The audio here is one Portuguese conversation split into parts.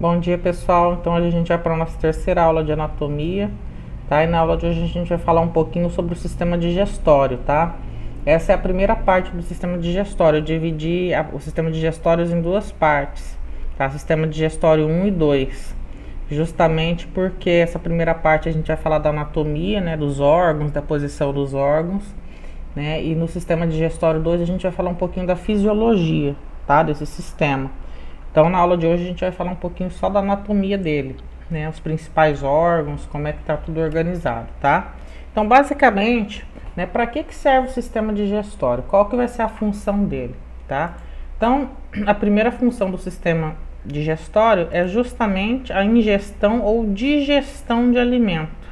Bom dia, pessoal. Então hoje a gente vai para a nossa terceira aula de anatomia, tá? E na aula de hoje a gente vai falar um pouquinho sobre o sistema digestório, tá? Essa é a primeira parte do sistema digestório. Eu dividi o sistema digestório em duas partes, tá? Sistema digestório 1 e 2. Justamente porque essa primeira parte a gente vai falar da anatomia, né, dos órgãos, da posição dos órgãos, né? E no sistema digestório 2 a gente vai falar um pouquinho da fisiologia, tá? Desse sistema. Então, na aula de hoje a gente vai falar um pouquinho só da anatomia dele, né? Os principais órgãos, como é que tá tudo organizado, tá? Então, basicamente, né, para que serve o sistema digestório? Qual que vai ser a função dele, tá? Então, a primeira função do sistema digestório é justamente a ingestão ou digestão de alimento,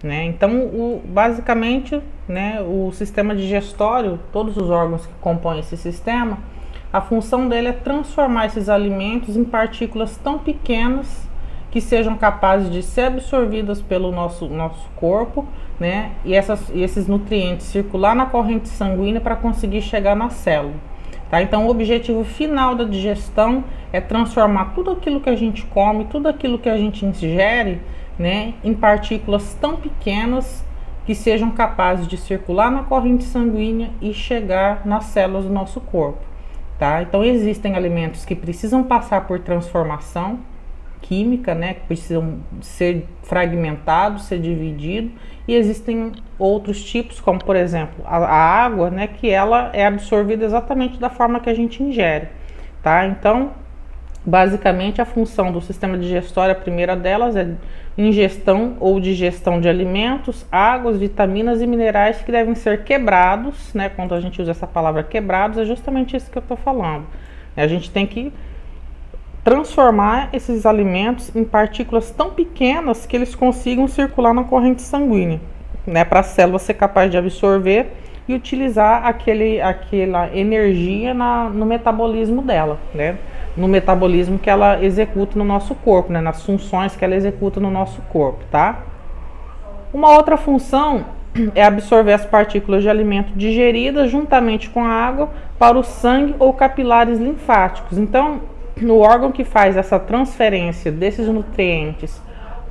né? Então, basicamente, né, o sistema digestório, todos os órgãos que compõem esse sistema, a função dele é transformar esses alimentos em partículas tão pequenas que sejam capazes de ser absorvidas pelo nosso corpo, né? E esses nutrientes circular na corrente sanguínea para conseguir chegar na célula, tá? Então, o objetivo final da digestão é transformar tudo aquilo que a gente come, tudo aquilo que a gente ingere, né, em partículas tão pequenas que sejam capazes de circular na corrente sanguínea e chegar nas células do nosso corpo. Tá? Então existem alimentos que precisam passar por transformação química, né, que precisam ser fragmentados, ser divididos, e existem outros tipos, como por exemplo a água, né, que ela é absorvida exatamente da forma que a gente ingere, tá? Então, basicamente a função do sistema digestório, a primeira delas é ingestão ou digestão de alimentos, águas, vitaminas e minerais que devem ser quebrados, né? Quando a gente usa essa palavra quebrados, é justamente isso que eu estou falando. A gente tem que transformar esses alimentos em partículas tão pequenas que eles consigam circular na corrente sanguínea, né? Para a célula ser capaz de absorver e utilizar aquela energia no metabolismo dela, né? No metabolismo que ela executa no nosso corpo, né? Nas funções que ela executa no nosso corpo, tá? Uma outra função é absorver as partículas de alimento digeridas juntamente com a água para o sangue ou capilares linfáticos. Então, o órgão que faz essa transferência desses nutrientes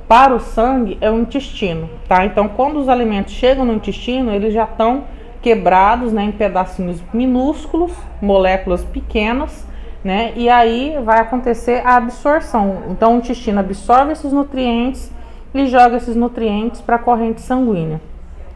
para o sangue é o intestino, tá? Então, quando os alimentos chegam no intestino, eles já estão quebrados, né, em pedacinhos minúsculos, moléculas pequenas, né? E aí vai acontecer a absorção. Então o intestino absorve esses nutrientes e joga esses nutrientes para a corrente sanguínea.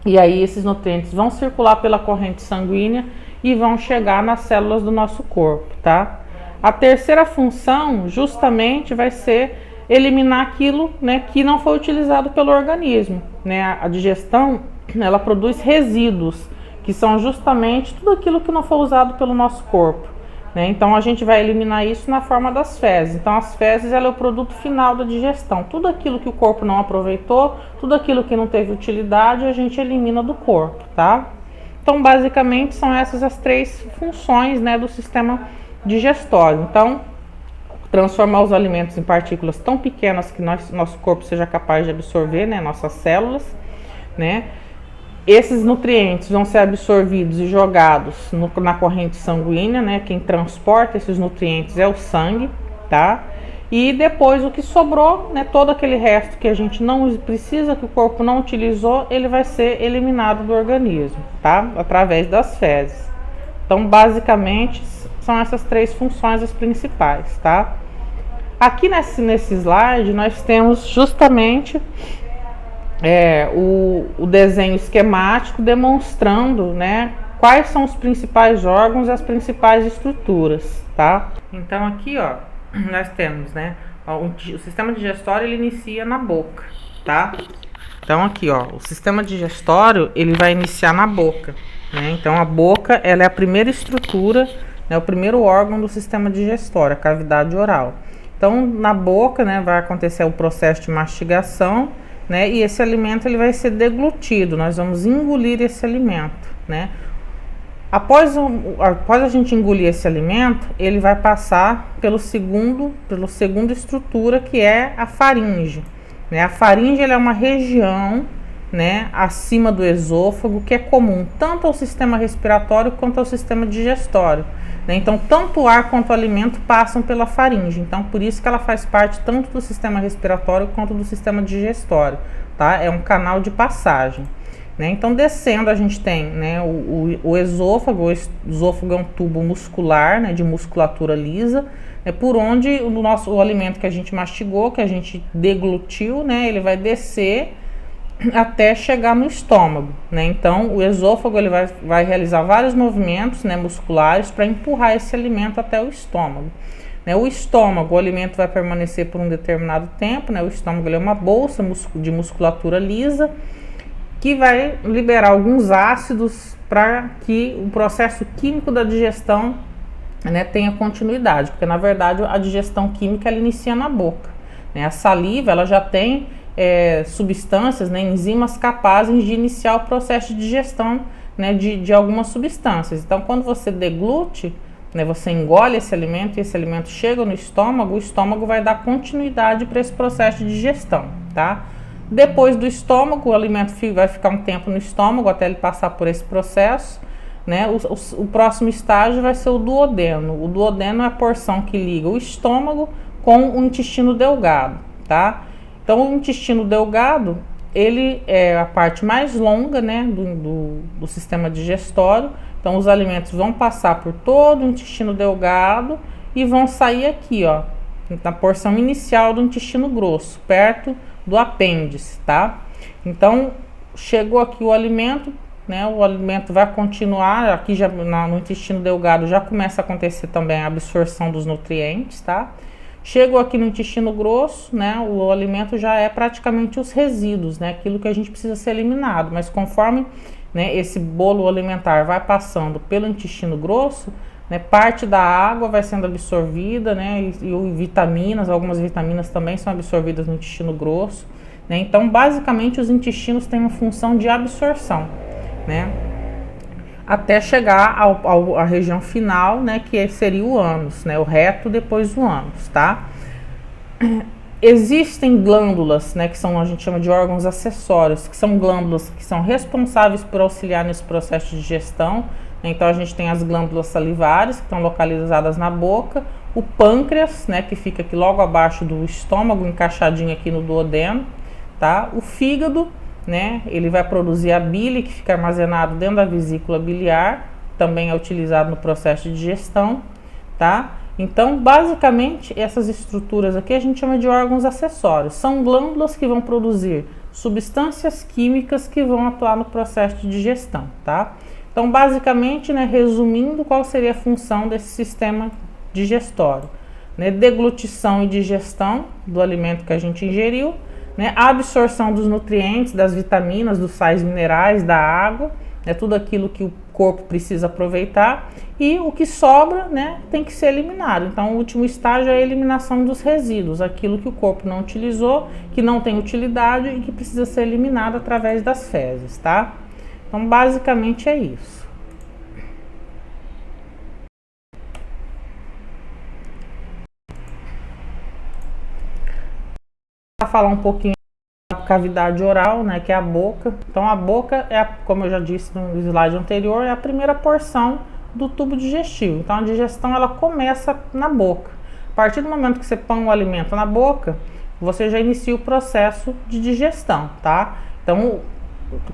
E aí esses nutrientes vão circular pela corrente sanguínea e vão chegar nas células do nosso corpo, tá? A terceira função justamente vai ser eliminar aquilo, né, que não foi utilizado pelo organismo, né? A digestão, ela produz resíduos, que são justamente tudo aquilo que não foi usado pelo nosso corpo. Então a gente vai eliminar isso na forma das fezes. Então as fezes, ela é o produto final da digestão. Tudo aquilo que o corpo não aproveitou, tudo aquilo que não teve utilidade, a gente elimina do corpo, tá? Então basicamente são essas as três funções, né, do sistema digestório. Então, transformar os alimentos em partículas tão pequenas que nosso corpo seja capaz de absorver, né, nossas células, né? Esses nutrientes vão ser absorvidos e jogados na corrente sanguínea, né? Quem transporta esses nutrientes é o sangue, tá? E depois o que sobrou, né? Todo aquele resto que a gente não precisa, que o corpo não utilizou, ele vai ser eliminado do organismo, tá? Através das fezes. Então, basicamente, são essas três funções as principais, tá? Aqui nesse slide nós temos justamente o desenho esquemático demonstrando, né, quais são os principais órgãos e as principais estruturas, tá? Então aqui, ó, nós temos, né, o sistema digestório, ele inicia na boca, tá? Então aqui, ó, o sistema digestório, ele vai iniciar na boca, né? Então a boca, ela é a primeira estrutura, né, o primeiro órgão do sistema digestório, a cavidade oral. Então na boca, né, vai acontecer o processo de mastigação, né? E esse alimento, ele vai ser deglutido, nós vamos engolir esse alimento, né? Após a gente engolir esse alimento, ele vai passar pela segunda estrutura, que é a faringe, né? A faringe, ela é uma região, né, acima do esôfago, que é comum tanto ao sistema respiratório quanto ao sistema digestório, né? Então, tanto o ar quanto o alimento passam pela faringe. Então, por isso que ela faz parte tanto do sistema respiratório quanto do sistema digestório, tá? É um canal de passagem, né? Então, descendo, a gente tem, né, o esôfago. O esôfago é um tubo muscular, né, de musculatura lisa, é por onde o alimento que a gente mastigou, que a gente deglutiu, né, ele vai descer até chegar no estômago, né? Então, o esôfago ele vai realizar vários movimentos, né, musculares para empurrar esse alimento até o estômago, né? O estômago, o alimento vai permanecer por um determinado tempo, né? O estômago ele é uma bolsa de musculatura lisa que vai liberar alguns ácidos para que o processo químico da digestão, né, tenha continuidade, porque na verdade a digestão química ela inicia na boca, né? A saliva ela já tem substâncias, né, enzimas capazes de iniciar o processo de digestão, né, de algumas substâncias. Então, quando você deglute, né, você engole esse alimento e esse alimento chega no estômago, o estômago vai dar continuidade para esse processo de digestão, tá? Depois do estômago, o alimento vai ficar um tempo no estômago até ele passar por esse processo, né? O próximo estágio vai ser o duodeno. O duodeno é a porção que liga o estômago com o intestino delgado, tá? Então, o intestino delgado, ele é a parte mais longa, né, do sistema digestório. Então, os alimentos vão passar por todo o intestino delgado e vão sair aqui, ó, na porção inicial do intestino grosso, perto do apêndice, tá? Então, chegou aqui o alimento, né, o alimento vai continuar, aqui já no intestino delgado já começa a acontecer também a absorção dos nutrientes, tá? Chegou aqui no intestino grosso, né, o alimento já é praticamente os resíduos, né, aquilo que a gente precisa ser eliminado, mas conforme, né, esse bolo alimentar vai passando pelo intestino grosso, né, parte da água vai sendo absorvida, né, e vitaminas, algumas vitaminas também são absorvidas no intestino grosso, né? Então, basicamente, os intestinos têm uma função de absorção, né, até chegar à região final, né, que seria o ânus, né, o reto depois do ânus, tá? Existem glândulas, né, que a gente chama de órgãos acessórios, que são glândulas que são responsáveis por auxiliar nesse processo de digestão. Então, a gente tem as glândulas salivares, que estão localizadas na boca, o pâncreas, né, que fica aqui logo abaixo do estômago, encaixadinho aqui no duodeno, tá? O fígado, né, ele vai produzir a bile, que fica armazenado dentro da vesícula biliar, também é utilizado no processo de digestão, tá? Então, basicamente, essas estruturas aqui a gente chama de órgãos acessórios. São glândulas que vão produzir substâncias químicas que vão atuar no processo de digestão, tá? Então, basicamente, né, resumindo, qual seria a função desse sistema digestório, né? Deglutição e digestão do alimento que a gente ingeriu, né? A absorção dos nutrientes, das vitaminas, dos sais minerais, da água, né? Tudo aquilo que o corpo precisa aproveitar, e o que sobra, né, tem que ser eliminado. Então, o último estágio é a eliminação dos resíduos, aquilo que o corpo não utilizou, que não tem utilidade e que precisa ser eliminado através das fezes, tá? Então, basicamente é isso. Vou falar um pouquinho da cavidade oral, né, que é a boca. Então, a boca é, como eu já disse no slide anterior, é a primeira porção do tubo digestivo. Então, a digestão ela começa na boca. A partir do momento que você põe o alimento na boca, você já inicia o processo de digestão, tá? Então,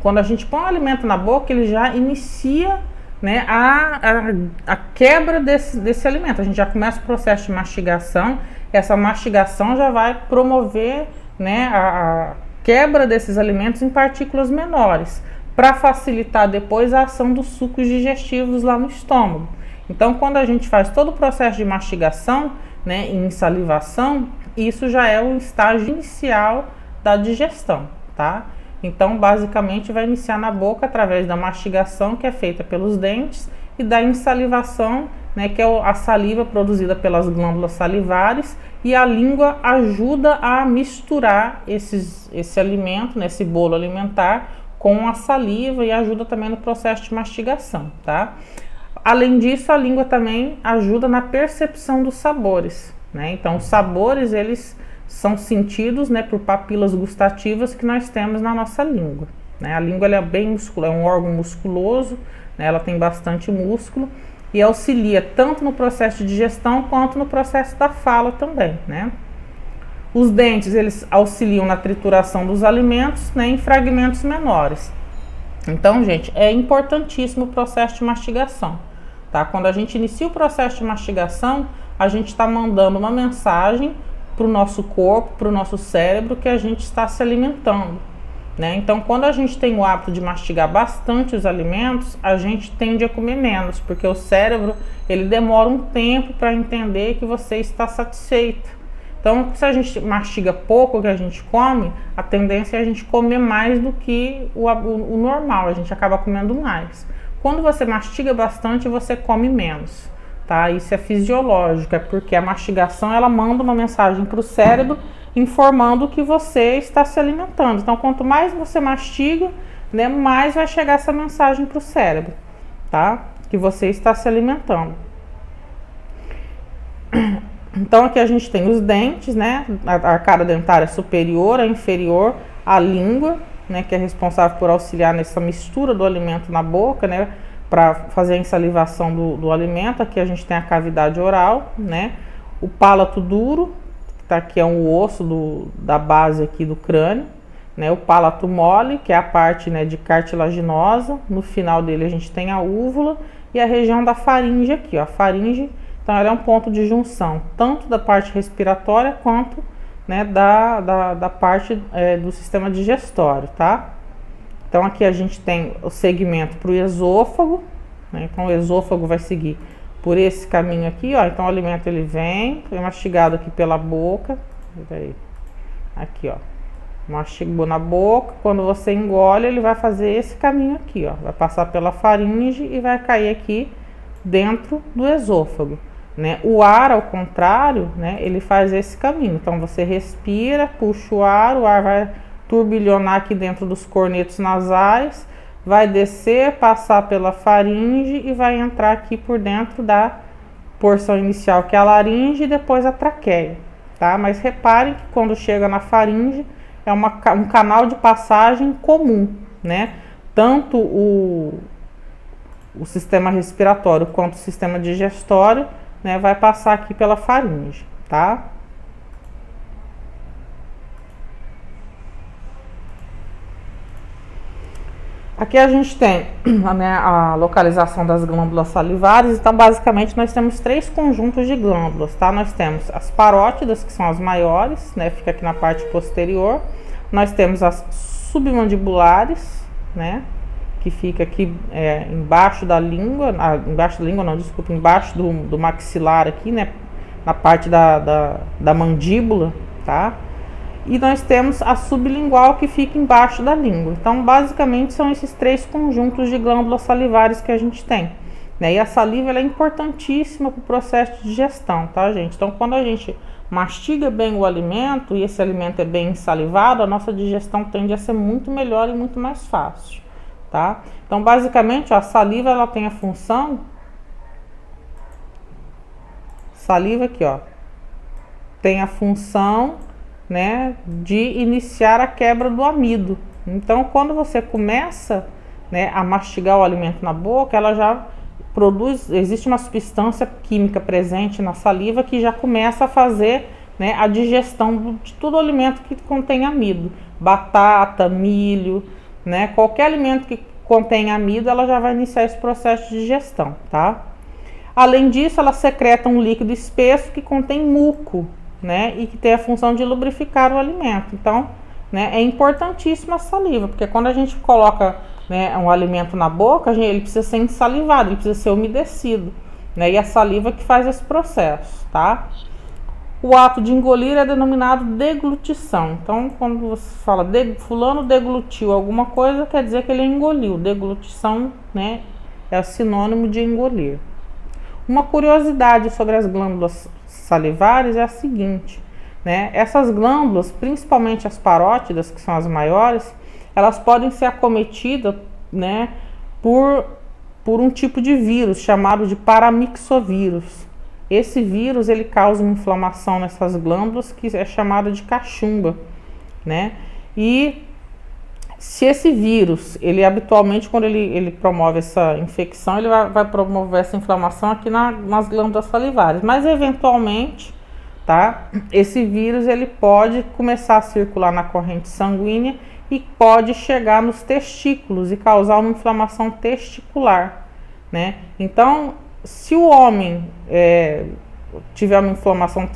quando a gente põe o alimento na boca, ele já inicia, né, a quebra desse alimento. A gente já começa o processo de mastigação. Essa mastigação já vai promover, né, a quebra desses alimentos em partículas menores, para facilitar depois a ação dos sucos digestivos lá no estômago. Então, quando a gente faz todo o processo de mastigação, né, em salivação, isso já é o estágio inicial da digestão, tá? Então, basicamente, vai iniciar na boca através da mastigação, que é feita pelos dentes, e da insalivação, né, que é a saliva produzida pelas glândulas salivares, e a língua ajuda a misturar esse alimento, né, esse bolo alimentar, com a saliva, e ajuda também no processo de mastigação, tá? Além disso, a língua também ajuda na percepção dos sabores, né? Então, os sabores, eles são sentidos, né, por papilas gustativas que nós temos na nossa língua, né? A língua ela é bem musculosa, é um órgão musculoso, né? Ela tem bastante músculo, e auxilia tanto no processo de digestão quanto no processo da fala também, né? Os dentes, eles auxiliam na trituração dos alimentos, né, em fragmentos menores. Então, gente, é importantíssimo o processo de mastigação, tá? Quando a gente inicia o processo de mastigação, a gente está mandando uma mensagem para o nosso corpo, para o nosso cérebro, que a gente está se alimentando, né? Então, quando a gente tem o hábito de mastigar bastante os alimentos, a gente tende a comer menos, porque o cérebro, ele demora um tempo para entender que você está satisfeito. Então, se a gente mastiga pouco o que a gente come, a tendência é a gente comer mais do que o normal, a gente acaba comendo mais. Quando você mastiga bastante, você come menos, tá? Isso é fisiológico, é porque a mastigação, ela manda uma mensagem para o cérebro informando que você está se alimentando. Então, quanto mais você mastiga, né, mais vai chegar essa mensagem para o cérebro, tá? Que você está se alimentando. Então, aqui a gente tem os dentes, né? A arcada dentária superior, a inferior, a língua, né? Que é responsável por auxiliar nessa mistura do alimento na boca, né? Para fazer a insalivação do alimento. Aqui a gente tem a cavidade oral, né? O palato duro, que tá aqui, é um osso da base aqui do crânio, né? O palato mole, que é a parte, né, de cartilaginosa. No final dele a gente tem a úvula e a região da faringe aqui, ó. A faringe, então, ela é um ponto de junção, tanto da parte respiratória quanto, né, da parte do sistema digestório, tá? Então, aqui a gente tem o segmento para o esôfago, né? Então, o esôfago vai seguir por esse caminho aqui, ó. Então, o alimento, ele vem, é mastigado aqui pela boca, aqui, ó. Mastigou na boca, quando você engole, ele vai fazer esse caminho aqui, ó. Vai passar pela faringe e vai cair aqui dentro do esôfago, né? O ar, ao contrário, né, ele faz esse caminho. Então, você respira, puxa o ar vai turbilhonar aqui dentro dos cornetos nasais, vai descer, passar pela faringe e vai entrar aqui por dentro da porção inicial, que é a laringe, e depois a traqueia, tá? Mas reparem que quando chega na faringe, é um canal de passagem comum, né? Tanto o sistema respiratório quanto o sistema digestório, né, vai passar aqui pela faringe, tá? Aqui a gente tem, né, a localização das glândulas salivares. Então, basicamente, nós temos 3 conjuntos de glândulas, tá? Nós temos as parótidas, que são as maiores, né? Fica aqui na parte posterior. Nós temos as submandibulares, né? Que fica aqui embaixo da língua, embaixo do maxilar aqui, né, na parte da mandíbula, tá? E nós temos a sublingual, que fica embaixo da língua. Então, basicamente, são esses 3 conjuntos de glândulas salivares que a gente tem, né? E a saliva, ela é importantíssima para o processo de digestão, tá, gente? Então, quando a gente mastiga bem o alimento e esse alimento é bem salivado, a nossa digestão tende a ser muito melhor e muito mais fácil, tá? Então, basicamente, ó, a saliva, ela tem a função, saliva aqui, ó, tem a função, né, de iniciar a quebra do amido. Então, quando você começa, né, a mastigar o alimento na boca, ela já produz, existe uma substância química presente na saliva que já começa a fazer, né, a digestão de todo alimento que contém amido, batata, milho, né? Qualquer alimento que contém amido, ela já vai iniciar esse processo de digestão, tá? Além disso, ela secreta um líquido espesso que contém muco, né? E que tem a função de lubrificar o alimento. Então, né, é importantíssima a saliva, porque quando a gente coloca, né, um alimento na boca, ele precisa ser ensalivado, ele precisa ser umedecido, né? E a saliva que faz esse processo, tá? O ato de engolir é denominado deglutição. Então, quando você fala fulano deglutiu alguma coisa, quer dizer que ele engoliu. Deglutição, né, é sinônimo de engolir. Uma curiosidade sobre as glândulas salivares é a seguinte, né? Essas glândulas, principalmente as parótidas, que são as maiores, elas podem ser acometidas, né, por um tipo de vírus chamado de paramyxovírus. Esse vírus, ele causa uma inflamação nessas glândulas que é chamada de cachumba, né? E Se esse vírus, ele habitualmente, quando ele promove essa infecção, ele vai promover essa inflamação aqui nas glândulas salivares, mas eventualmente, tá? Esse vírus, ele pode começar a circular na corrente sanguínea e pode chegar nos testículos e causar uma inflamação testicular, né? Então, se o homem tiver uma inflamação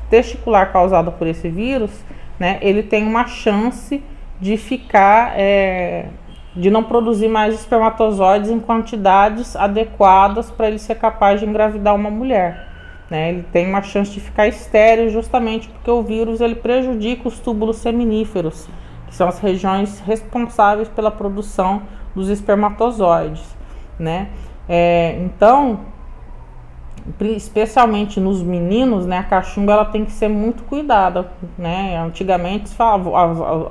testicular causada por esse vírus, né, ele tem uma chance de ficar, de não produzir mais espermatozoides em quantidades adequadas para ele ser capaz de engravidar uma mulher, né? Ele tem uma chance de ficar estéril justamente porque o vírus ele prejudica os túbulos seminíferos, que são as regiões responsáveis pela produção dos espermatozoides, né? Então, especialmente nos meninos, né, a cachumba ela tem que ser muito cuidada, né? Antigamente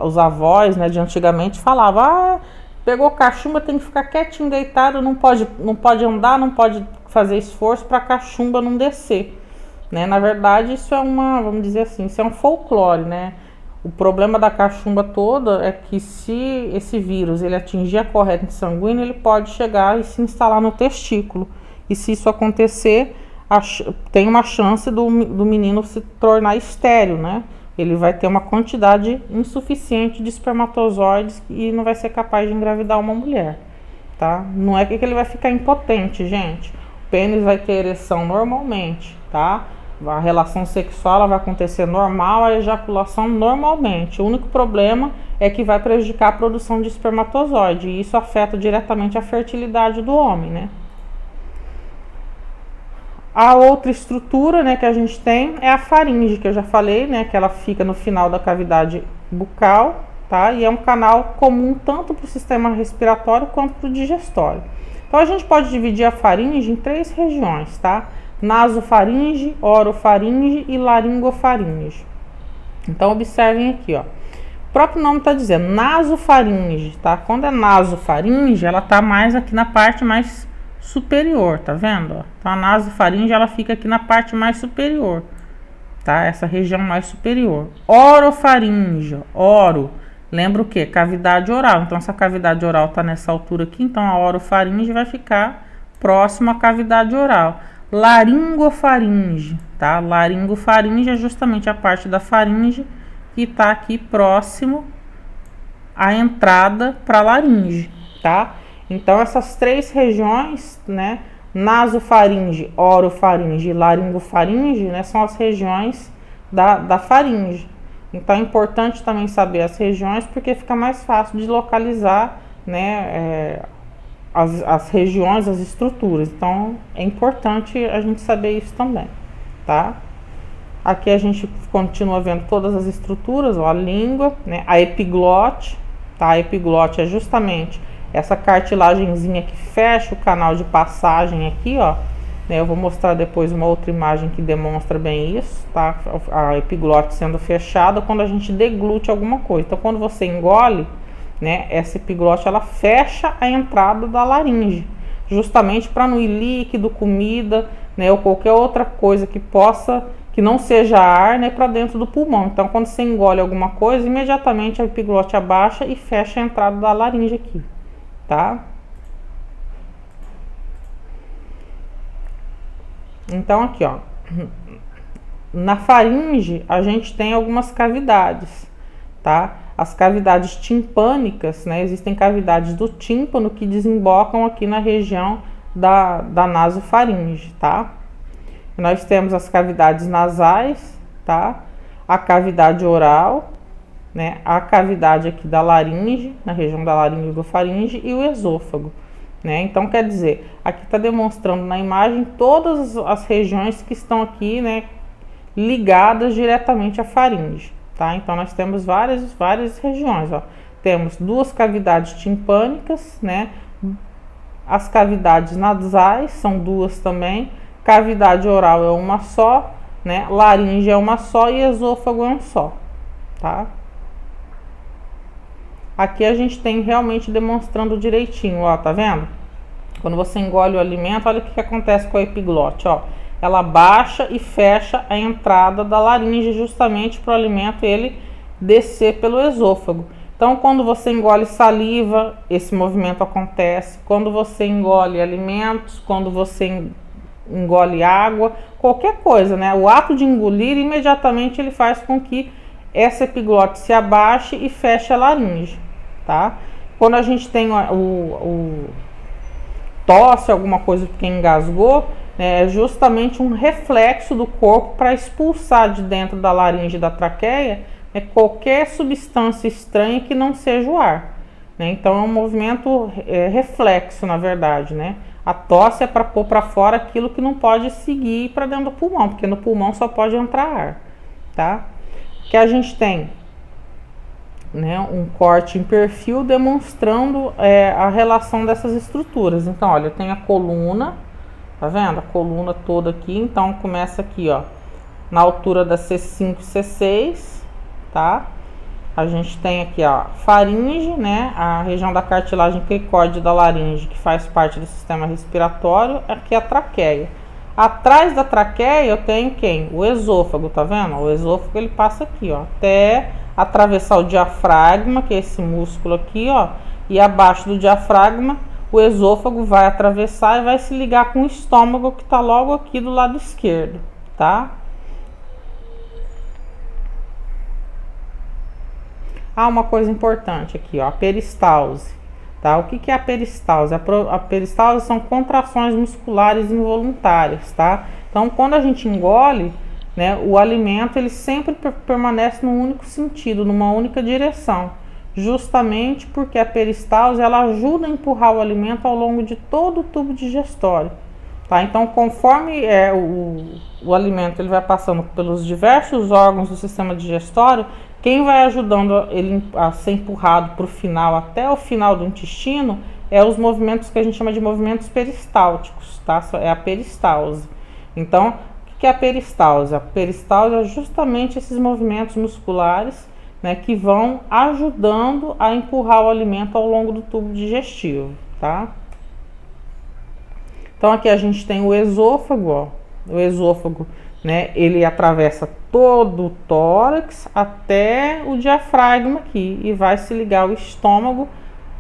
os avós, né, de antigamente falavam, pegou cachumba, tem que ficar quietinho, deitado, não pode andar, não pode fazer esforço para a cachumba não descer, né? Na verdade, isso é vamos dizer assim, isso é um folclore, né? O problema da cachumba toda é que se esse vírus ele atingir a corrente sanguínea, ele pode chegar e se instalar no testículo. E se isso acontecer, tem uma chance do menino se tornar estéril, né? Ele vai ter uma quantidade insuficiente de espermatozoides e não vai ser capaz de engravidar uma mulher, tá? Não é que ele vai ficar impotente, gente. O pênis vai ter ereção normalmente, tá? A relação sexual ela vai acontecer normal, a ejaculação normalmente. O único problema é que vai prejudicar a produção de espermatozoide e isso afeta diretamente a fertilidade do homem, né? A outra estrutura, né, que a gente tem é a faringe, que eu já falei, né, que ela fica no final da cavidade bucal, tá? E é um canal comum tanto para o sistema respiratório quanto para o digestório. Então a gente pode dividir a faringe em 3 regiões, tá? Nasofaringe, orofaringe e laringofaringe. Então observem aqui, ó. O próprio nome está dizendo nasofaringe, tá? Quando é nasofaringe, ela tá mais aqui na parte mais superior, tá vendo? Então a nasofaringe ela fica aqui na parte mais superior, tá? Essa região mais superior. Orofaringe, oro, lembra o que? Cavidade oral. Então essa cavidade oral tá nessa altura aqui, então a orofaringe vai ficar próximo à cavidade oral. Laringofaringe, tá? Laringofaringe é justamente a parte da faringe que está aqui próximo à entrada para a laringe, tá? Então essas 3 regiões, né, nasofaringe, orofaringe e laringofaringe, né, são as regiões da faringe. Então é importante também saber as regiões porque fica mais fácil de localizar, né, as regiões, as estruturas. Então é importante a gente saber isso também, tá? Aqui a gente continua vendo todas as estruturas, ó, a língua, né, a epiglote, tá? A epiglote é justamente essa cartilagenzinha que fecha o canal de passagem aqui, ó, né? Eu vou mostrar depois uma outra imagem que demonstra bem isso, tá? A epiglote sendo fechada quando a gente deglute alguma coisa. Então quando você engole, né, essa epiglote ela fecha a entrada da laringe, justamente para não ir líquido, comida, né, ou qualquer outra coisa que não seja ar, né, para dentro do pulmão. Então quando você engole alguma coisa, imediatamente a epiglote abaixa e fecha a entrada da laringe aqui, tá? Então aqui, ó, na faringe a gente tem algumas cavidades, tá? As cavidades timpânicas, né? Existem cavidades do tímpano que desembocam aqui na região da nasofaringe, tá? Nós temos as cavidades nasais, tá? A cavidade oral, né? A cavidade aqui da laringe, na região da laringofaringe e o esôfago, né? Então quer dizer, aqui está demonstrando na imagem todas as regiões que estão aqui, né, ligadas diretamente à faringe. Tá? Então nós temos várias regiões, ó. Temos 2 cavidades timpânicas, né? As cavidades nasais são 2 também. Cavidade oral é uma só, né? Laringe é uma só e esôfago é um só, tá? Aqui a gente tem realmente demonstrando direitinho, ó, tá vendo? Quando você engole o alimento, olha o que acontece com a epiglote, ó. Ela baixa e fecha a entrada da laringe justamente para o alimento ele descer pelo esôfago. Então, quando você engole saliva, esse movimento acontece. Quando você engole alimentos, quando você engole água, qualquer coisa, né? O ato de engolir, imediatamente ele faz com que essa epiglote se abaixe e feche a laringe, tá? Quando a gente tem o tosse, alguma coisa que engasgou, né, é justamente um reflexo do corpo para expulsar de dentro da laringe da traqueia, né, qualquer substância estranha que não seja o ar, né? Então é um movimento reflexo, na verdade, né? A tosse é para pôr para fora aquilo que não pode seguir para dentro do pulmão, porque no pulmão só pode entrar ar, tá? Que a gente tem, né, um corte em perfil demonstrando a relação dessas estruturas. Então, olha, eu tenho a coluna, tá vendo? A coluna toda aqui, então começa aqui, ó, na altura da C5 e C6, tá? A gente tem aqui, ó, faringe, né, a região da cartilagem cricóide da laringe, que faz parte do sistema respiratório, aqui a traqueia. Atrás da traqueia eu tenho quem? O esôfago, tá vendo? O esôfago ele passa aqui, ó, até atravessar o diafragma, que é esse músculo aqui, ó, e abaixo do diafragma o esôfago vai atravessar e vai se ligar com o estômago, que tá logo aqui do lado esquerdo, tá? Ah, uma coisa importante aqui, ó, a peristalse, tá? O que é a peristalse? A peristalse são contrações musculares involuntárias, tá? Então, quando a gente engole, né, o alimento ele sempre permanece num único sentido, numa única direção, justamente porque a peristalse ela ajuda a empurrar o alimento ao longo de todo o tubo digestório, tá? Então, conforme o alimento ele vai passando pelos diversos órgãos do sistema digestório, quem vai ajudando ele a ser empurrado para o final, até o final do intestino, é os movimentos que a gente chama de movimentos peristálticos, tá? É a peristalse. Então, o que é a peristalse? A peristalse é justamente esses movimentos musculares, né, que vão ajudando a empurrar o alimento ao longo do tubo digestivo, tá? Então, aqui a gente tem o esôfago, ó. O esôfago, né, ele atravessa todo o tórax até o diafragma aqui e vai se ligar ao estômago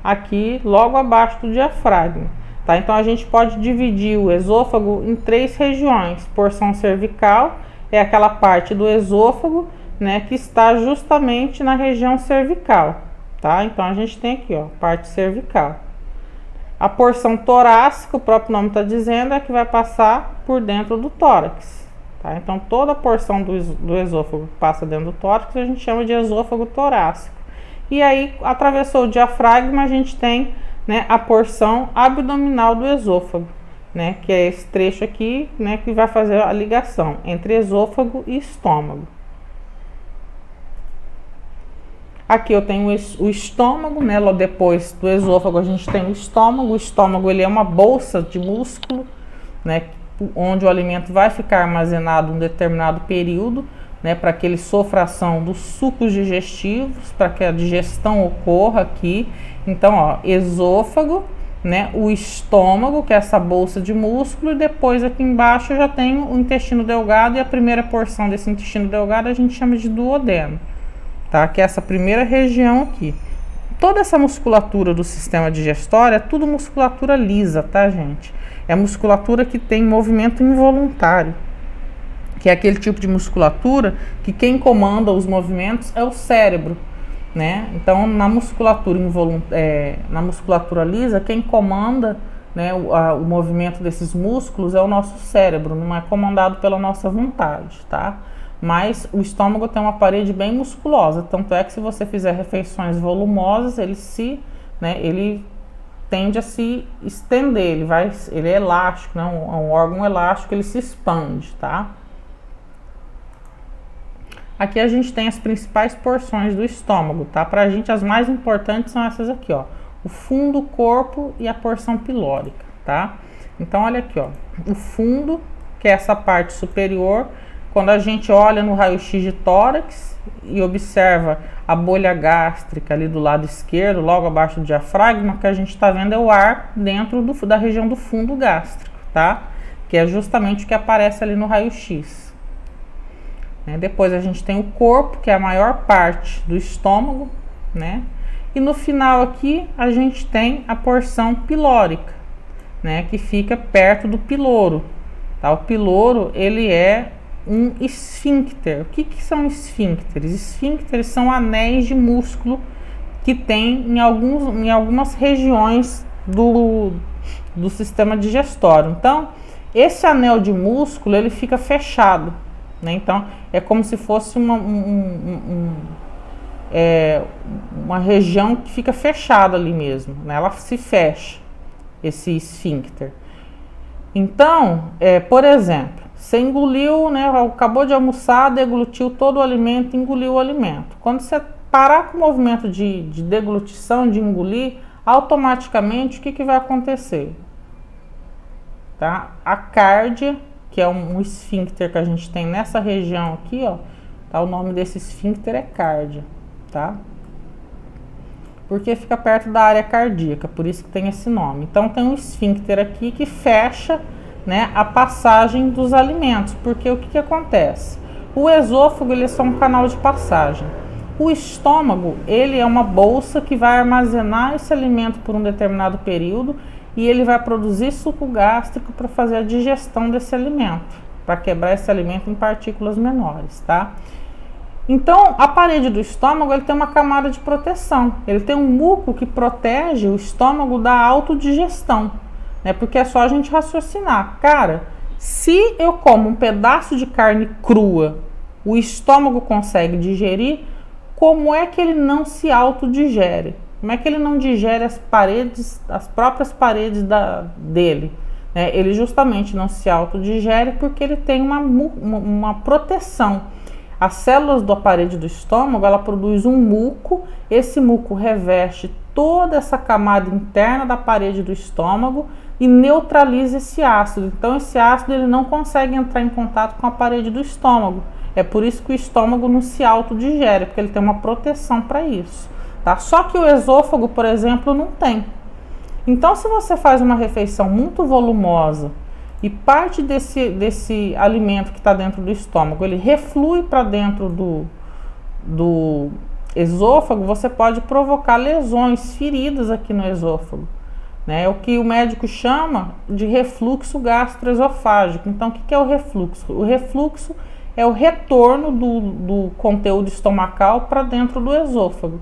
aqui logo abaixo do diafragma, tá? Então a gente pode dividir o esôfago em 3 regiões. Porção cervical é aquela parte do esôfago, né, que está justamente na região cervical, tá? Então a gente tem aqui, ó, parte cervical. A porção torácica, o próprio nome está dizendo, é que vai passar por dentro do tórax, tá? Então toda a porção do esôfago que passa dentro do tórax a gente chama de esôfago torácico. E aí, atravessou o diafragma, a gente tem, né, a porção abdominal do esôfago, né, que é esse trecho aqui, né, que vai fazer a ligação entre esôfago e estômago. Aqui eu tenho o estômago, né, logo depois do esôfago a gente tem o estômago. O estômago ele é uma bolsa de músculo, né, onde o alimento vai ficar armazenado um determinado período, né, para que ele sofra ação dos sucos digestivos, para que a digestão ocorra aqui. Então, ó, esôfago, né, o estômago, que é essa bolsa de músculo, e depois aqui embaixo eu já tenho o intestino delgado, e a primeira porção desse intestino delgado a gente chama de duodeno, tá? Que é essa primeira região aqui. Toda essa musculatura do sistema digestório é tudo musculatura lisa, tá, gente? É musculatura que tem movimento involuntário, que é aquele tipo de musculatura que quem comanda os movimentos é o cérebro, né? Então, na musculatura lisa, quem comanda, né, o movimento desses músculos é o nosso cérebro, não é comandado pela nossa vontade, tá? Mas o estômago tem uma parede bem musculosa, tanto é que se você fizer refeições volumosas, ele tende a se estender, ele é elástico, né? Um órgão elástico, ele se expande, tá? Aqui a gente tem as principais porções do estômago, tá? Pra gente as mais importantes são essas aqui, ó. O fundo, o corpo e a porção pilórica, tá? Então olha aqui, ó. O fundo, que é essa parte superior. Quando a gente olha no raio-x de tórax e observa a bolha gástrica ali do lado esquerdo, logo abaixo do diafragma, o que a gente está vendo é o ar dentro da região do fundo gástrico, tá? Que é justamente o que aparece ali no raio-x. Depois a gente tem o corpo, que é a maior parte do estômago, né? E no final aqui a gente tem a porção pilórica, né, que fica perto do piloro. Tá? O piloro, ele é um esfíncter. O que são esfíncteres? Esfíncteres são anéis de músculo que tem em algumas regiões do sistema digestório. Então, esse anel de músculo, ele fica fechado, né? Então, é como se fosse uma região que fica fechada ali mesmo, né? Ela se fecha, esse esfíncter. Então, por exemplo, você engoliu, né? Acabou de almoçar, deglutiu todo o alimento, engoliu o alimento. Quando você parar com o movimento de deglutição, de engolir, automaticamente o que vai acontecer? Tá? A cárdia, que é um esfíncter que a gente tem nessa região aqui, ó, tá? O nome desse esfíncter é cárdia, tá? Porque fica perto da área cardíaca, por isso que tem esse nome. Então tem um esfíncter aqui que fecha, né, a passagem dos alimentos, porque o que acontece? O esôfago, ele é só um canal de passagem. O estômago, ele é uma bolsa que vai armazenar esse alimento por um determinado período e ele vai produzir suco gástrico para fazer a digestão desse alimento, para quebrar esse alimento em partículas menores, tá? Então, a parede do estômago, ele tem uma camada de proteção. Ele tem um muco que protege o estômago da autodigestão, né? Porque é só a gente raciocinar. Cara, se eu como um pedaço de carne crua, o estômago consegue digerir, como é que ele não se autodigere? Como é que ele não digere as próprias paredes dele? Né? Ele justamente não se autodigere porque ele tem uma proteção. As células da parede do estômago, ela produz um muco, esse muco reveste toda essa camada interna da parede do estômago e neutraliza esse ácido. Então esse ácido ele não consegue entrar em contato com a parede do estômago. É por isso que o estômago não se autodigere, porque ele tem uma proteção para isso. Tá? Só que o esôfago, por exemplo, não tem. Então se você faz uma refeição muito volumosa e parte desse alimento que está dentro do estômago, ele reflui para dentro do esôfago, você pode provocar lesões, feridas aqui no esôfago. Né? É o que o médico chama de refluxo gastroesofágico. Então, o que é o refluxo? O refluxo é o retorno do conteúdo estomacal para dentro do esôfago.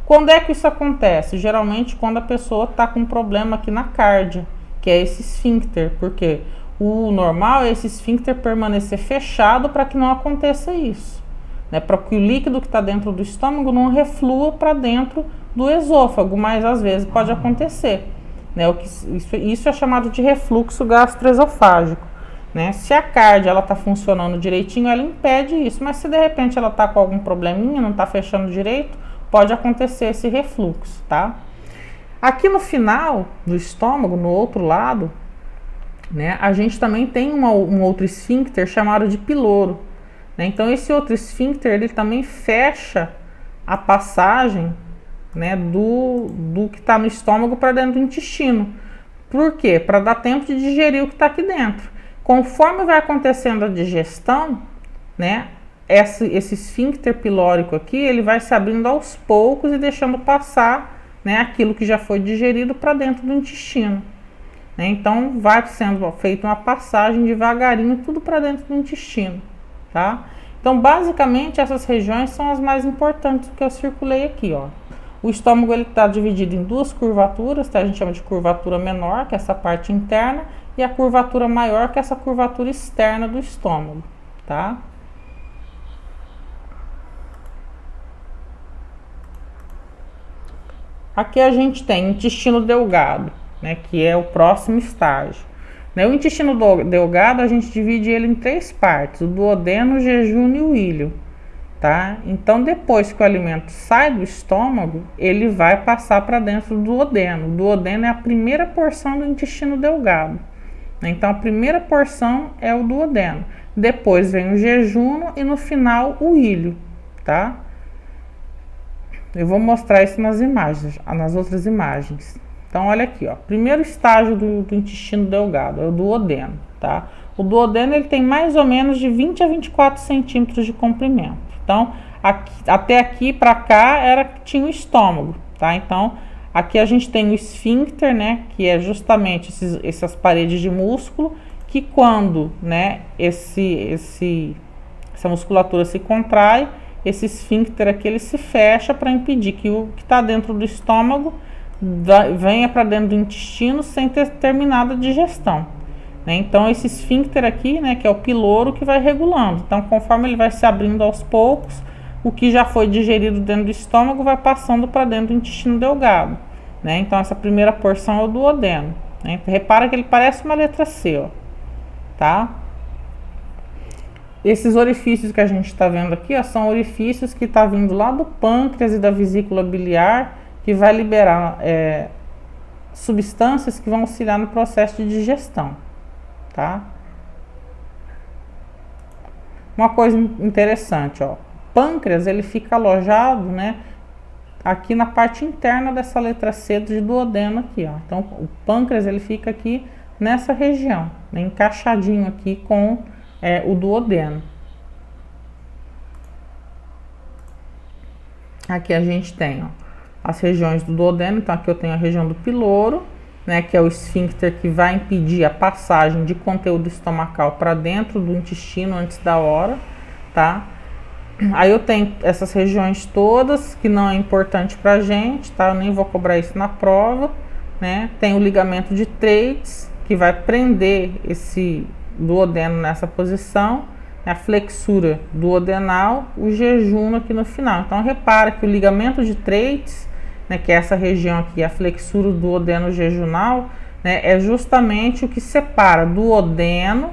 Quando é que isso acontece? Geralmente quando a pessoa está com um problema aqui na cárdia, que é esse esfíncter, porque o normal é esse esfíncter permanecer fechado para que não aconteça isso, né? Para que o líquido que está dentro do estômago não reflua para dentro do esôfago, mas às vezes pode acontecer, né? Isso é chamado de refluxo gastroesofágico, né? Se a cárdia ela está funcionando direitinho, ela impede isso, mas se de repente ela está com algum probleminha, não está fechando direito, pode acontecer esse refluxo, tá? Aqui no final do estômago, no outro lado, né, a gente também tem um outro esfíncter chamado de piloro, né? Então esse outro esfíncter ele também fecha a passagem, né, do que está no estômago para dentro do intestino. Por quê? Para dar tempo de digerir o que está aqui dentro. Conforme vai acontecendo a digestão, né, esse esfíncter pilórico aqui, ele vai se abrindo aos poucos e deixando passar, né, aquilo que já foi digerido para dentro do intestino. Né? Então, vai sendo feita uma passagem devagarinho, tudo para dentro do intestino. Tá? Então, basicamente, essas regiões são as mais importantes que eu circulei aqui. Ó. O estômago está dividido em duas curvaturas, tá? A gente chama de curvatura menor, que é essa parte interna, e a curvatura maior, que é essa curvatura externa do estômago. Tá? Aqui a gente tem intestino delgado, né, que é o próximo estágio. Né, o intestino delgado a gente divide ele em três partes: o duodeno, o jejum e o íleo. Tá? Então depois que o alimento sai do estômago, ele vai passar para dentro do duodeno. O duodeno é a primeira porção do intestino delgado. Né? Então a primeira porção é o duodeno. Depois vem o jejum e no final o íleo. Tá? Eu vou mostrar isso nas imagens, nas outras imagens. Então, olha aqui, ó. Primeiro estágio do intestino delgado é o duodeno, tá? O duodeno ele tem mais ou menos de 20 a 24 centímetros de comprimento. Então, até aqui para cá tinha o estômago, tá? tá? Então, aqui a gente tem o esfíncter, né, que é justamente essas paredes de músculo, que quando, né, essa musculatura se contrai, esse esfíncter aqui ele se fecha para impedir que o que está dentro do estômago venha para dentro do intestino sem ter terminado a digestão, né? Então esse esfíncter aqui, né, que é o piloro, que vai regulando. Então conforme ele vai se abrindo aos poucos, o que já foi digerido dentro do estômago vai passando para dentro do intestino delgado, né? Então essa primeira porção é o duodeno, né? Repara que ele parece uma letra C, ó, tá? Esses orifícios que a gente está vendo aqui, ó, são orifícios que tá vindo lá do pâncreas e da vesícula biliar, que vai liberar substâncias que vão auxiliar no processo de digestão, tá? Uma coisa interessante, ó, o pâncreas ele fica alojado, né, aqui na parte interna dessa letra C de duodeno aqui, ó. Então o pâncreas ele fica aqui nessa região, né, encaixadinho aqui com o duodeno. Aqui a gente tem, ó, as regiões do duodeno. Então aqui eu tenho a região do piloro, né, que é o esfíncter que vai impedir a passagem de conteúdo estomacal para dentro do intestino antes da hora, tá? Aí eu tenho essas regiões todas, que não é importante pra gente, tá? Eu nem vou cobrar isso na prova, né? Tem o ligamento de Treitz, que vai prender esse duodeno nessa posição, a flexura duodenal, o jejuno aqui no final. Então repara que o ligamento de Treitz, né, que é essa região aqui, a flexura duodeno jejunal, né, é justamente o que separa duodeno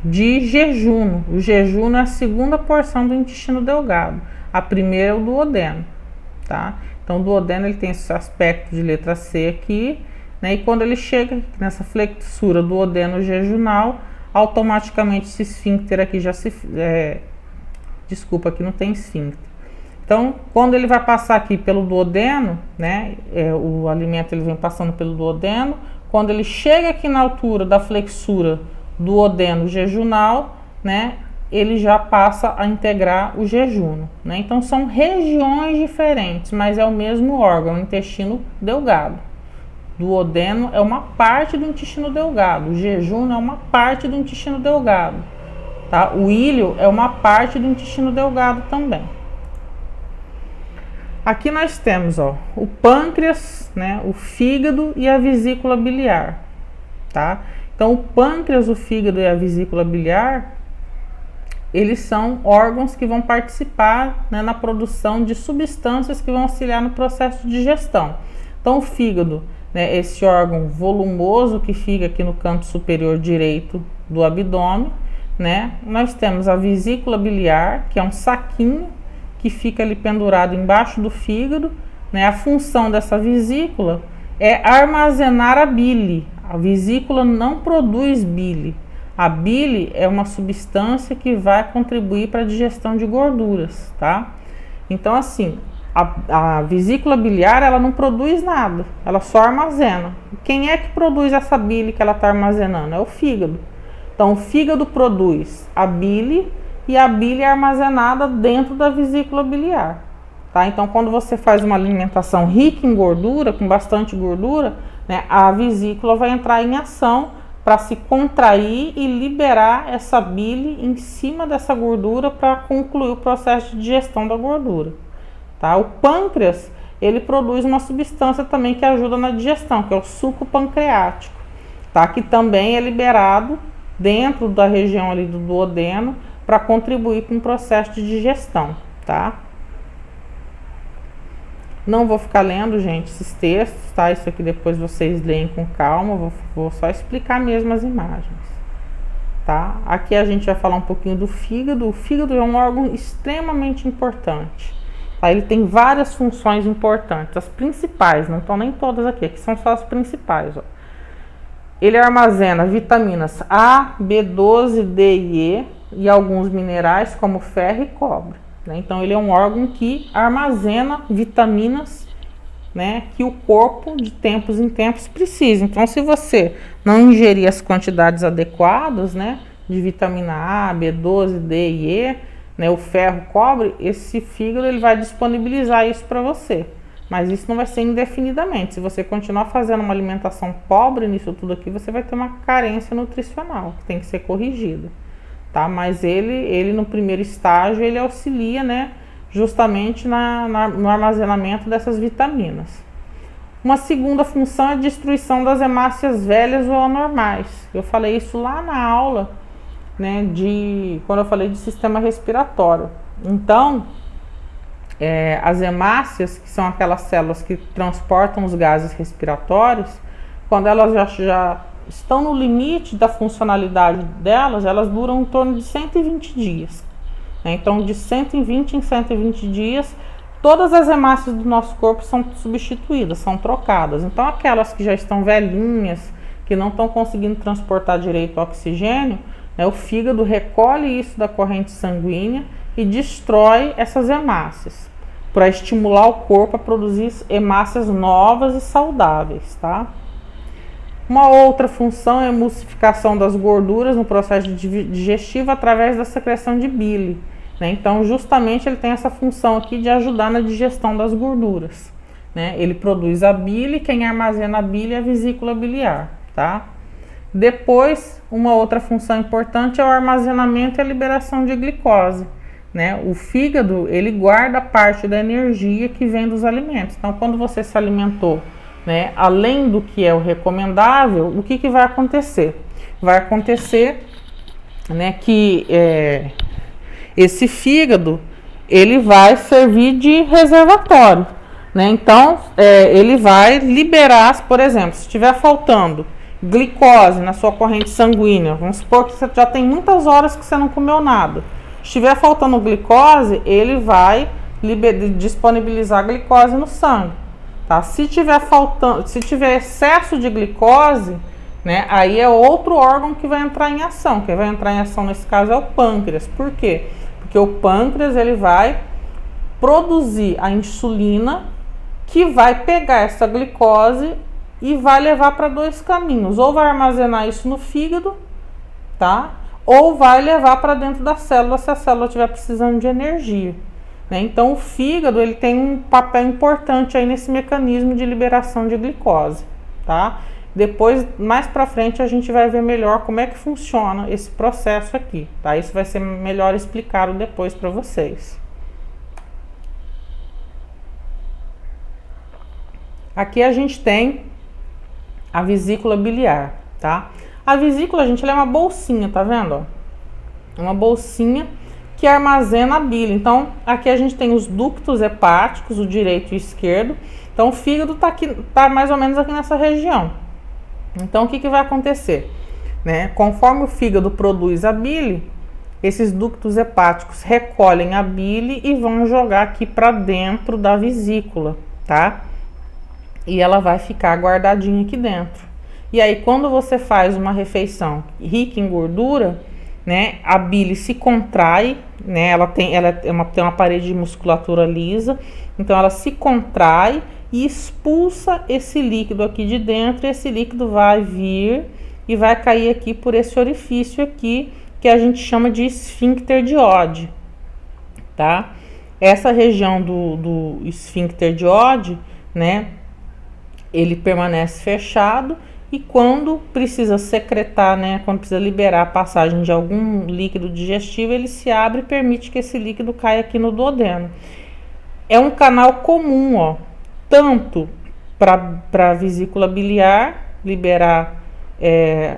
de jejuno. O jejuno é a segunda porção do intestino delgado, a primeira é o duodeno, tá? Então o duodeno ele tem esse aspecto de letra C aqui, né, e quando ele chega nessa flexura duodeno jejunal, automaticamente esse esfíncter aqui já se... desculpa, aqui não tem esfíncter. Então, quando ele vai passar aqui pelo duodeno, né, o alimento ele vem passando pelo duodeno, quando ele chega aqui na altura da flexura duodeno jejunal, né, ele já passa a integrar o jejuno, né? Então são regiões diferentes, mas é o mesmo órgão, o intestino delgado. Duodeno é uma parte do intestino delgado, o jejuno é uma parte do intestino delgado, tá? O íleo é uma parte do intestino delgado também. Aqui nós temos, ó, o pâncreas, né, o fígado e a vesícula biliar, tá? Então o pâncreas, o fígado e a vesícula biliar, eles são órgãos que vão participar, né, na produção de substâncias que vão auxiliar no processo de digestão. Então o fígado, né, esse órgão volumoso que fica aqui no canto superior direito do abdômen, né? Nós temos a vesícula biliar, que é um saquinho que fica ali pendurado embaixo do fígado, né? A função dessa vesícula é armazenar a bile. A vesícula não produz bile. A bile é uma substância que vai contribuir para a digestão de gorduras, tá? Então, assim, a vesícula biliar, ela não produz nada, ela só armazena. Quem é que produz essa bile que ela está armazenando? É o fígado. Então, o fígado produz a bile e a bile é armazenada dentro da vesícula biliar, tá? Então, quando você faz uma alimentação rica em gordura, com bastante gordura, né, a vesícula vai entrar em ação para se contrair e liberar essa bile em cima dessa gordura para concluir o processo de digestão da gordura, tá? O pâncreas, ele produz uma substância também que ajuda na digestão, que é o suco pancreático, tá? Que também é liberado dentro da região ali do duodeno para contribuir com o processo de digestão, tá? Não vou ficar lendo, gente, esses textos, tá? Isso aqui depois vocês leem com calma, vou só explicar mesmo as imagens, tá? Aqui a gente vai falar um pouquinho do fígado. O fígado é um órgão extremamente importante, tá? Ele tem várias funções importantes, as principais, não estão nem todas aqui são só as principais, ó. Ele armazena vitaminas A, B12, D e E alguns minerais como ferro e cobre, né? Então ele é um órgão que armazena vitaminas, né, que o corpo de tempos em tempos precisa. Então se você não ingerir as quantidades adequadas, né, de vitamina A, B12, D e E, né, o ferro, cobre, esse fígado ele vai disponibilizar isso para você. mas isso não vai ser indefinidamente. Se você continuar fazendo uma alimentação pobre nisso tudo aqui, você vai ter uma carência nutricional que tem que ser corrigida, tá? Mas ele no primeiro estágio, ele auxilia, né, justamente no armazenamento dessas vitaminas. Uma segunda função é a destruição das hemácias velhas ou anormais. Eu falei isso lá na aula, né, quando eu falei de sistema respiratório. Então, as hemácias, que são aquelas células que transportam os gases respiratórios, quando elas já estão no limite da funcionalidade delas, elas duram em torno de 120 dias. Então, de 120 em 120 dias, todas as hemácias do nosso corpo são substituídas, são trocadas. Então, aquelas que já estão velhinhas, que não estão conseguindo transportar direito o oxigênio, né, o fígado recolhe isso da corrente sanguínea e destrói essas hemácias, para estimular o corpo a produzir hemácias novas e saudáveis, tá? Uma outra função é a emulsificação das gorduras no processo digestivo através da secreção de bile. Então, justamente ele tem essa função aqui de ajudar na digestão das gorduras, né? Ele produz a bile, quem armazena a bile é a vesícula biliar, tá? Depois, uma outra função importante é o armazenamento e a liberação de glicose, né? O fígado, ele guarda parte da energia que vem dos alimentos. Então, quando você se alimentou, né, além do que é o recomendável, o que vai acontecer? Vai acontecer, né, que esse fígado, ele vai servir de reservatório, né? Então, ele vai liberar, por exemplo, se estiver faltando glicose na sua corrente sanguínea, vamos supor que você já tem muitas horas que você não comeu nada. Se estiver faltando glicose, ele vai disponibilizar glicose no sangue, tá? Se tiver excesso de glicose, né, aí é outro órgão que vai entrar em ação. Quem vai entrar em ação nesse caso é o pâncreas. Por quê? Porque o pâncreas, ele vai produzir a insulina, que vai pegar essa glicose e vai levar para dois caminhos. Ou vai armazenar isso no fígado, tá? Ou vai levar para dentro da célula, se a célula estiver precisando de energia, né? Então, o fígado, ele tem um papel importante aí nesse mecanismo de liberação de glicose, tá? Depois, mais para frente, a gente vai ver melhor como é que funciona esse processo aqui, tá? Isso vai ser melhor explicado depois para vocês. Aqui a gente tem a vesícula biliar, tá? A vesícula, gente, ela é uma bolsinha, tá vendo? É uma bolsinha que armazena a bile. Então, aqui a gente tem os ductos hepáticos, o direito e o esquerdo. Então, o fígado tá mais ou menos aqui nessa região. Então, o que vai acontecer? Né? Conforme o fígado produz a bile, esses ductos hepáticos recolhem a bile e vão jogar aqui para dentro da vesícula, tá? E ela vai ficar guardadinha aqui dentro. E aí, quando você faz uma refeição rica em gordura, né, a bile se contrai, né? Ela tem uma parede de musculatura lisa, então ela se contrai e expulsa esse líquido aqui de dentro, e esse líquido vai vir e vai cair aqui por esse orifício aqui, que a gente chama de esfíncter de Oddi, tá? Essa região do esfíncter de Oddi, né, ele permanece fechado, e quando precisa secretar, né, quando precisa liberar a passagem de algum líquido digestivo, ele se abre e permite que esse líquido caia aqui no duodeno. É um canal comum, ó, tanto para a vesícula biliar liberar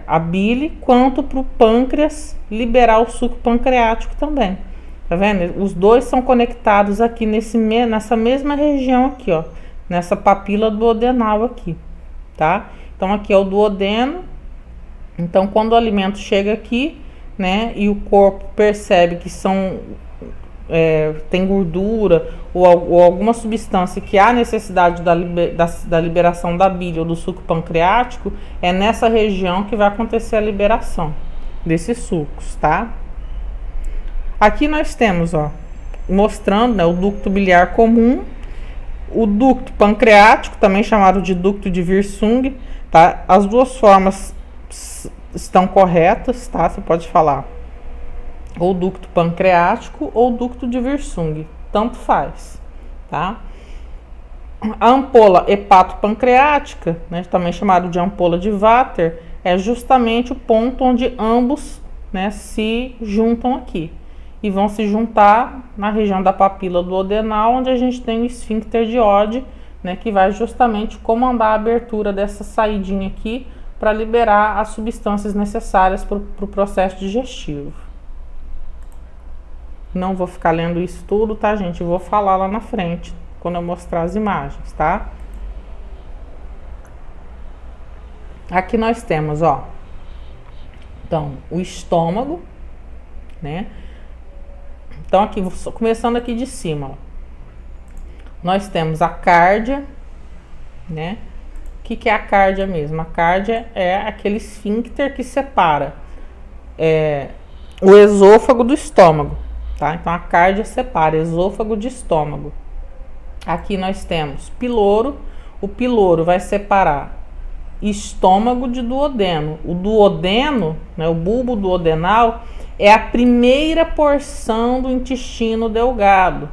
a bile, quanto para o pâncreas liberar o suco pancreático também. Tá vendo? Os dois são conectados aqui nessa mesma região aqui, ó, nessa papila duodenal aqui, tá? Então, aqui é o duodeno. Então, quando o alimento chega aqui, né, e o corpo percebe que tem gordura ou alguma substância que há necessidade da liberação da bile ou do suco pancreático, é nessa região que vai acontecer a liberação desses sucos, tá? Aqui nós temos, ó, mostrando, né, o ducto biliar comum, o ducto pancreático, também chamado de ducto de Wirsung, tá? As duas formas estão corretas, tá? Você pode falar ou ducto pancreático ou ducto de Wirsung, tanto faz, tá? A ampola hepatopancreática, né, também chamada de ampola de Vater, é justamente o ponto onde ambos, né, se juntam aqui. E vão se juntar na região da papila duodenal, onde a gente tem o esfíncter de Oddi, né, que vai justamente comandar a abertura dessa saidinha aqui para liberar as substâncias necessárias para o processo digestivo. Não vou ficar lendo isso tudo, tá, gente? Eu vou falar lá na frente, quando eu mostrar as imagens, tá? Aqui nós temos, ó, então, o estômago, né? Então, aqui, começando aqui de cima, ó, nós temos a cárdia, né? O que é a cárdia mesmo? A cárdia é aquele esfíncter que separa o esôfago do estômago, tá? Então, a cárdia separa esôfago de estômago. Aqui nós temos piloro. O piloro vai separar estômago de duodeno. O duodeno, né, o bulbo duodenal, é a primeira porção do intestino delgado,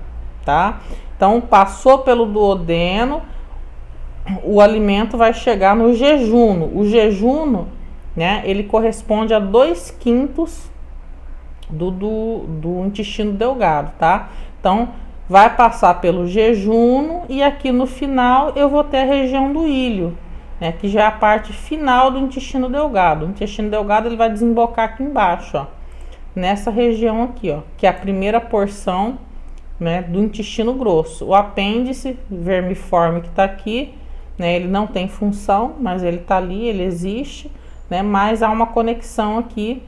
tá? Então, passou pelo duodeno, o alimento vai chegar no jejuno. O jejuno, né, ele corresponde a 2/5 do intestino delgado, tá? Então, vai passar pelo jejuno e aqui no final eu vou ter a região do íleo, né, que já é a parte final do intestino delgado. O intestino delgado ele vai desembocar aqui embaixo, ó, nessa região aqui, ó, que é a primeira porção, né, do intestino grosso. O apêndice vermiforme que tá aqui, né, ele não tem função, mas ele tá ali, ele existe, né, mas há uma conexão aqui,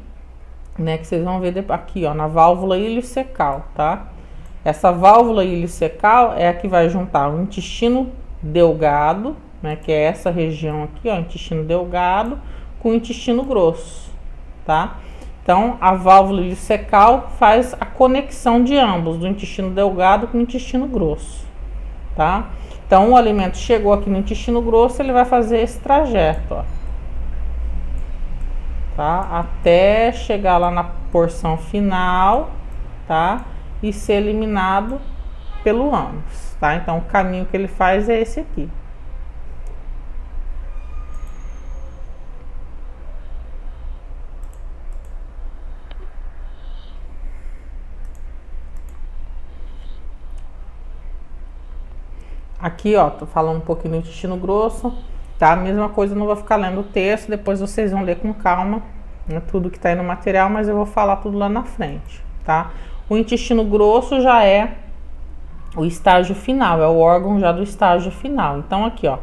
né, que vocês vão ver aqui, ó, na válvula iliocecal, tá? Essa válvula iliocecal é a que vai juntar o intestino delgado, né, que é essa região aqui, ó, intestino delgado, com o intestino grosso, tá? Então, a válvula iliocecal faz a conexão de ambos, do intestino delgado com o intestino grosso, tá? Então, o alimento chegou aqui no intestino grosso, ele vai fazer esse trajeto, ó, tá? Até chegar lá na porção final, tá? E ser eliminado pelo ânus, tá? Então, o caminho que ele faz é esse aqui. Aqui, ó, tô falando um pouquinho do intestino grosso, tá? Mesma coisa, não vou ficar lendo o texto, depois vocês vão ler com calma, né, tudo que tá aí no material, mas eu vou falar tudo lá na frente, tá? O intestino grosso já é o estágio final, é o órgão já do estágio final. Então, aqui, ó,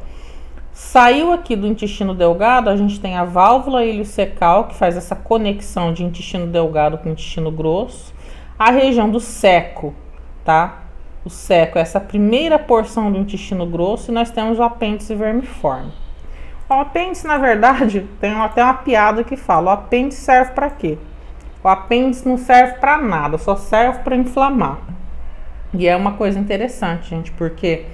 saiu aqui do intestino delgado, a gente tem a válvula iliocecal, que faz essa conexão de intestino delgado com intestino grosso. A região do ceco, tá? O ceco é essa primeira porção do intestino grosso e nós temos o apêndice vermiforme. O apêndice, na verdade, tem até uma piada que fala, o apêndice serve para quê? O apêndice não serve para nada, só serve para inflamar. E é uma coisa interessante, gente, porque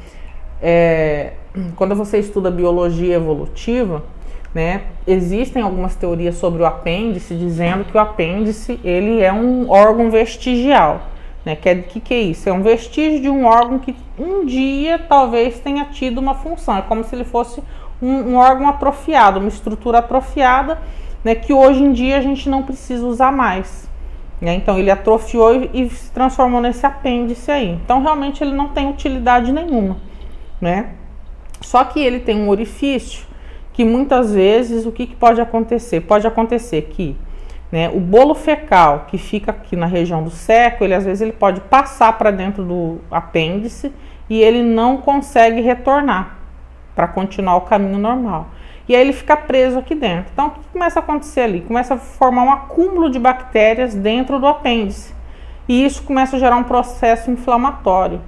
quando você estuda biologia evolutiva, né, existem algumas teorias sobre o apêndice, dizendo que o apêndice ele é um órgão vestigial. Né, que é isso? É um vestígio de um órgão que um dia talvez tenha tido uma função. É como se ele fosse um órgão atrofiado, uma estrutura atrofiada, né, que hoje em dia a gente não precisa usar mais. Né? Então ele atrofiou e se transformou nesse apêndice aí. Então realmente ele não tem utilidade nenhuma. Né? Só que ele tem um orifício que muitas vezes o que pode acontecer? Pode acontecer que, né, o bolo fecal que fica aqui na região do ceco, ele às vezes ele pode passar para dentro do apêndice e ele não consegue retornar para continuar o caminho normal. E aí ele fica preso aqui dentro. Então o que começa a acontecer ali? Começa a formar um acúmulo de bactérias dentro do apêndice. E isso começa a gerar um processo inflamatório.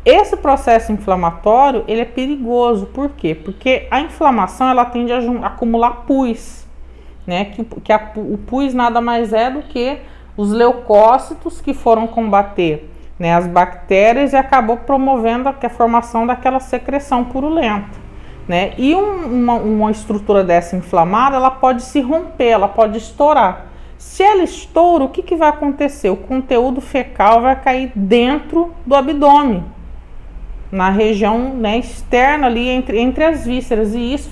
Esse processo inflamatório, ele é perigoso. Por quê? Porque a inflamação, ela tende a acumular pus. Né, o pus nada mais é do que os leucócitos que foram combater, né, as bactérias e acabou promovendo a formação daquela secreção purulenta. Né? E uma estrutura dessa inflamada, ela pode se romper, ela pode estourar. Se ela estoura, o que vai acontecer? O conteúdo fecal vai cair dentro do abdômen. na região, né, externa ali entre as vísceras, e isso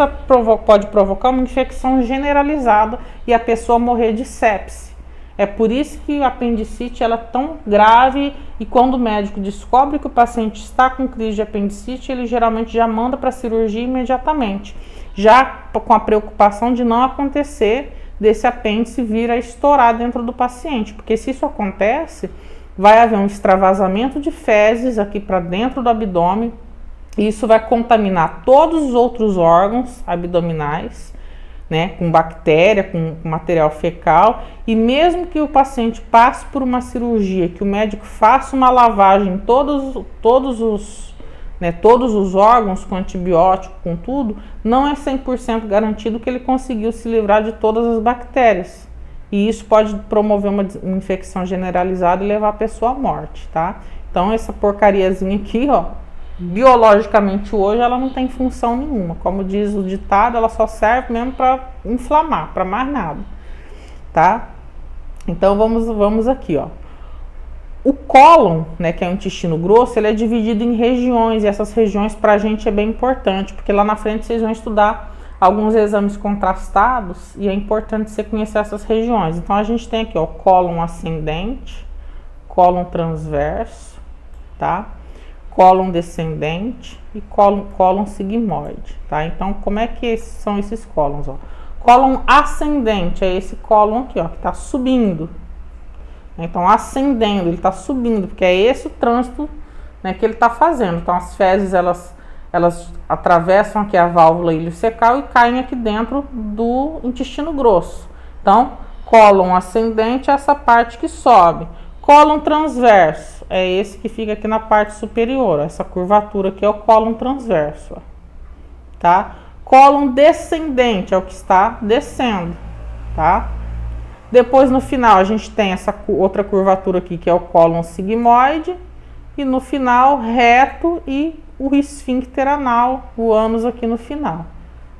pode provocar uma infecção generalizada e a pessoa morrer de sepse. É por isso que a apendicite ela é tão grave, e quando o médico descobre que o paciente está com crise de apendicite, ele geralmente já manda para a cirurgia imediatamente, já com a preocupação de não acontecer desse apêndice vir a estourar dentro do paciente, porque se isso acontece, vai haver um extravasamento de fezes aqui para dentro do abdômen, e isso vai contaminar todos os outros órgãos abdominais, né, com bactéria, com material fecal, e mesmo que o paciente passe por uma cirurgia, que o médico faça uma lavagem em todos os órgãos com antibiótico, com tudo, não é 100% garantido que ele conseguiu se livrar de todas as bactérias. E isso pode promover uma infecção generalizada e levar a pessoa à morte, tá? Então essa porcariazinha aqui, ó, biologicamente hoje ela não tem função nenhuma. Como diz o ditado, ela só serve mesmo para inflamar, para mais nada, tá? Então vamos aqui, ó. O cólon, né, que é o intestino grosso, ele é dividido em regiões, e essas regiões pra gente é bem importante, porque lá na frente vocês vão estudar alguns exames contrastados e é importante você conhecer essas regiões. Então a gente tem aqui, ó, cólon ascendente, cólon transverso, tá? Cólon descendente e cólon sigmoide, tá? Então como é que são esses cólons, ó? Cólon ascendente é esse cólon aqui, ó, que tá subindo. Então ascendendo, ele tá subindo, porque é esse o trânsito, né, que ele tá fazendo. Então as fezes, elas atravessam aqui a válvula iliocecal e caem aqui dentro do intestino grosso. Então, cólon ascendente é essa parte que sobe. Cólon transverso é esse que fica aqui na parte superior. Essa curvatura aqui é o cólon transverso, ó, tá? Cólon descendente é o que está descendo, tá? Depois, no final, a gente tem essa outra curvatura aqui, que é o cólon sigmoide. E no final, reto e o esfíncter anal, o ânus aqui no final,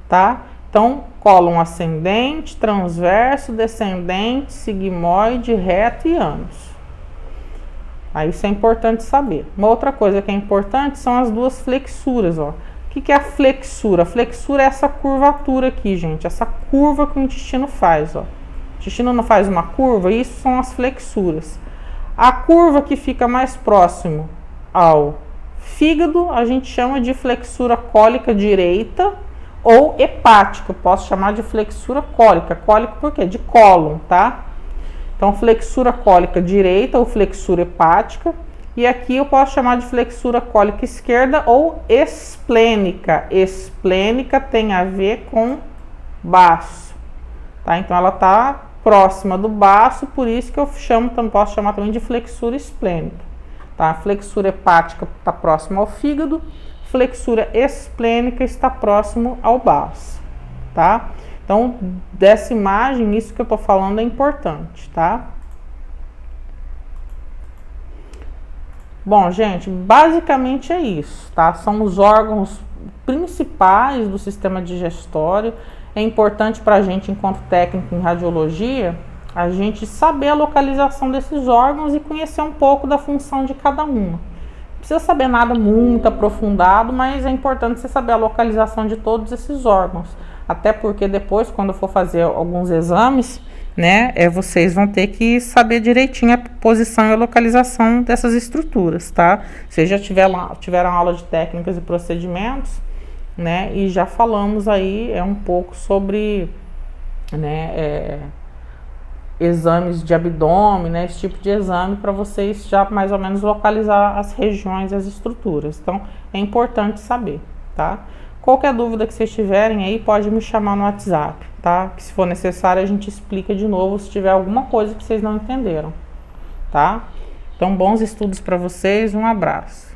tá? Então, cólon ascendente, transverso, descendente, sigmoide, reto e ânus. Aí isso é importante saber. Uma outra coisa que é importante são as duas flexuras, ó. O que é a flexura? A flexura é essa curvatura aqui, gente. Essa curva que o intestino faz, ó. O intestino não faz uma curva, isso são as flexuras. A curva que fica mais próximo ao fígado, a gente chama de flexura cólica direita ou hepática. Posso chamar de flexura cólica. Cólica por quê? De cólon, tá? Então, flexura cólica direita ou flexura hepática. E aqui eu posso chamar de flexura cólica esquerda ou esplênica. Esplênica tem a ver com baço, tá? Então, ela tá próxima do baço, por isso que eu posso chamar também de flexura esplênica. Tá? A flexura hepática está próxima ao fígado, flexura esplênica está próximo ao baço, tá? Então, dessa imagem, isso que eu tô falando é importante, tá? Bom, gente, basicamente é isso, tá? São os órgãos principais do sistema digestório. É importante para a gente, enquanto técnico em radiologia, a gente saber a localização desses órgãos e conhecer um pouco da função de cada uma. Não precisa saber nada muito aprofundado, mas é importante você saber a localização de todos esses órgãos. Até porque depois, quando for fazer alguns exames, né, vocês vão ter que saber direitinho a posição e a localização dessas estruturas, tá? Vocês já tiveram aula de técnicas e procedimentos, né, e já falamos aí um pouco sobre, né, exames de abdômen, né, esse tipo de exame, para vocês já mais ou menos localizar as regiões e as estruturas. Então, é importante saber, tá? Qualquer dúvida que vocês tiverem aí, pode me chamar no WhatsApp, tá? Que se for necessário, a gente explica de novo se tiver alguma coisa que vocês não entenderam, tá? Então, bons estudos para vocês, um abraço.